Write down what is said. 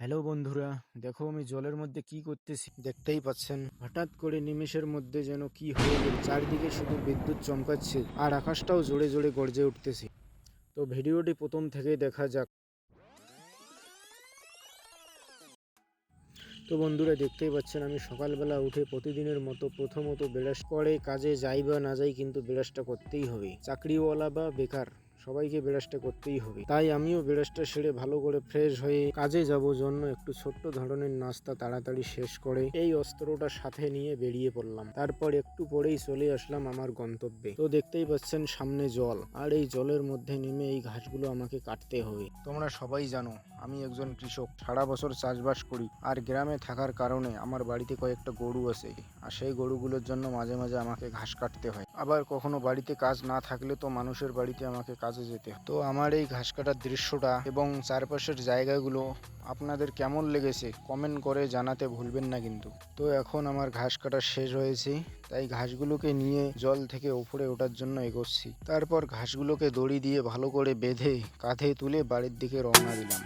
Hello বন্ধুরা, দেখো আমি জলের মধ্যে কি করতেছি দেখতেই পাচ্ছেন। হঠাৎ করে নিমেষের মধ্যে যেন কি হয়ে গেল, চারদিকে শুধু বিদ্যুৎ চমকাচ্ছে আর আকাশটাও জোরে জোরে গর্জে উঠতেছে। তো ভিডিওটি প্রথম থেকেই দেখা যাক। তো বন্ধুরা দেখতেই পাচ্ছেন, আমি সকালবেলা উঠে প্রতিদিনের মতো প্রথমত ব্রাশ করে কাজে যাই বা না যাই, কিন্তু ব্রাশটা করতেই হবে। চাকরিওয়ালা বা বেকার সবাইকে ব্রাশটা করতেই হবে। তাই আমিও ব্রাশটা সেরে ভালো করে ফ্রেশ হয়ে কাজে যাব জন্য একটু ছোট্ট ধরনের নাস্তা তাড়াতাড়ি শেষ করে এই অস্ত্রটা সাথে নিয়ে বেরিয়ে পড়লাম। তারপর একটু পরেই চলে আসলাম আমার গন্তব্যে। তো দেখতেই পাচ্ছেন সামনে জল, আর এই জলের মধ্যে নেমে এই ঘাসগুলো আমাকে কাটতে হবে। তোমরা সবাই জানো আমি একজন কৃষক, সারা বছর চাষবাস করি। আর গ্রামে থাকার কারণে আমার বাড়িতে কয়েকটা গরু আছে, আর সেই গরুগুলোর জন্য মাঝে মাঝে আমাকে ঘাস কাটতে হয়। আবার কখনো বাড়িতে কাজ না থাকলে তো মানুষের বাড়িতে আমাকে কাজে যেতে হয়। তো আমার এই ঘাস কাটার দৃশ্যটা এবং চারপাশের জায়গাগুলো আপনাদের কেমন লেগেছে কমেন্ট করে জানাতে ভুলবেন না কিন্তু। তো এখন আমার ঘাস কাটা শেষ হয়েছে, তাই ঘাসগুলোকে নিয়ে জল থেকে উপরে ওঠার জন্য এগোচ্ছি। তারপর ঘাসগুলোকে দড়ি দিয়ে ভালো করে বেঁধে কাঁধে তুলে বাড়ির দিকে রওনা দিলাম।